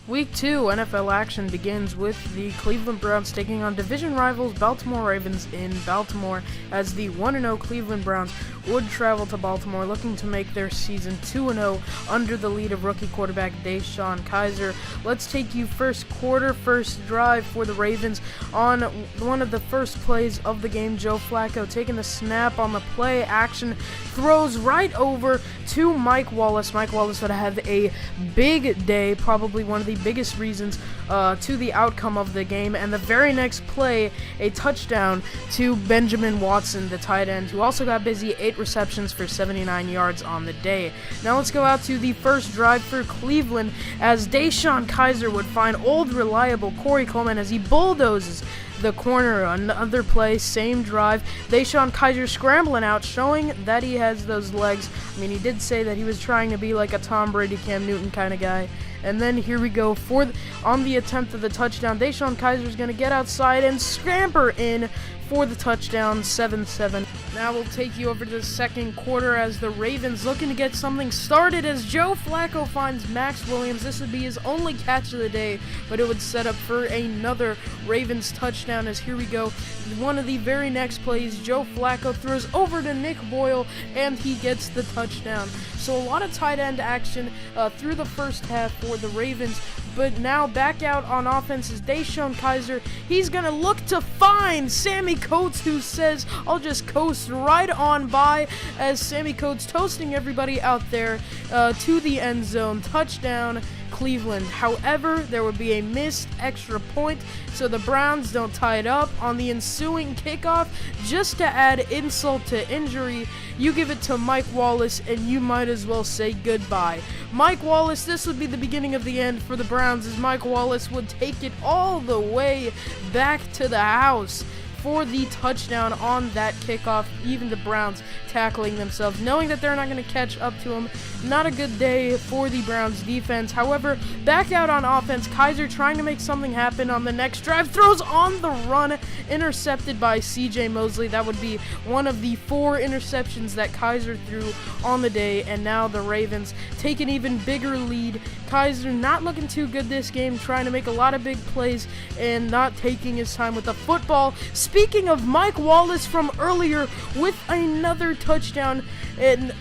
Week 2 NFL action begins with the Cleveland Browns taking on division rivals Baltimore Ravens in Baltimore, as the 1-0 Cleveland Browns would travel to Baltimore looking to make their season 2-0 under the lead of rookie quarterback DeShone Kizer. Let's take you first quarter, first drive for the Ravens. On one of the first plays of the game, Joe Flacco taking the snap on the play action, throws right over to Mike Wallace. Mike Wallace would have had a big day, probably one of the biggest reasons to the outcome of the game, and the very next play, a touchdown to Benjamin Watson, the tight end, who also got busy, 8 receptions for 79 yards on the day. Now let's go out to the first drive for Cleveland, as DeShone Kizer would find old reliable Corey Coleman as he bulldozes the corner. Another play, same drive, DeShone Kizer scrambling out, showing that he has those legs. I mean, he did say that he was trying to be like a Tom Brady, Cam Newton kind of guy. And then here we go on the attempt of the touchdown. DeShone Kizer is going to get outside and scamper in for the touchdown, 7-7. Now we'll take you over to the second quarter as the Ravens looking to get something started, as Joe Flacco finds Max Williams. This would be his only catch of the day, but it would set up for another Ravens touchdown, as here we go. One of the very next plays, Joe Flacco throws over to Nick Boyle, and he gets the touchdown. So a lot of tight end action through the first half for the Ravens, but now back out on offense is DeShone Kizer. He's going to look to find Sammy Coates, who says, "I'll just coast right on by," as Sammy Coates toasting everybody out there to the end zone. Touchdown, Cleveland. However, there would be a missed extra point, so the Browns don't tie it up on the ensuing kickoff. Just to add insult to injury, you give it to Mike Wallace, and you might as well say goodbye. Mike Wallace, this would be the beginning of the end for the Browns, as Mike Wallace would take it all the way back to the house for the touchdown on that kickoff. Even the Browns tackling themselves, knowing that they're not going to catch up to him. Not a good day for the Browns defense. However, back out on offense, Kizer trying to make something happen on the next drive, throws on the run, intercepted by CJ Mosley. That would be one of the 4 interceptions that Kizer threw on the day, and now the Ravens take an even bigger lead. Kizer not looking too good this game, trying to make a lot of big plays and not taking his time with the football. Speaking of Mike Wallace from earlier, with another touchdown, and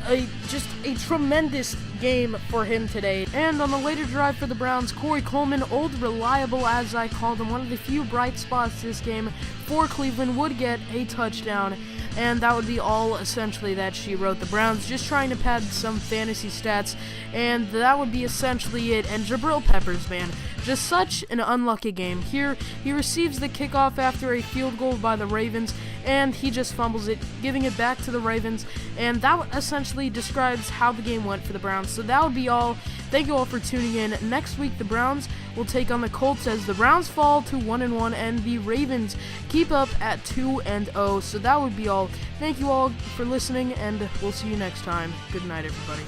just a tremendous game for him today. And on the later drive for the Browns, Corey Coleman, old reliable as I called him, one of the few bright spots this game for Cleveland, would get a touchdown. And that would be all essentially that she wrote. The Browns just trying to pad some fantasy stats, and that would be essentially it. And Jabril Peppers, man, just such an unlucky game. Here, he receives the kickoff after a field goal by the Ravens, and he just fumbles it, giving it back to the Ravens. And that essentially describes how the game went for the Browns. So that would be all. Thank you all for tuning in. Next week, the Browns will take on the Colts, as the Browns fall to 1-1, and the Ravens keep up at 2-0. So that would be all. Thank you all for listening, and we'll see you next time. Good night, everybody.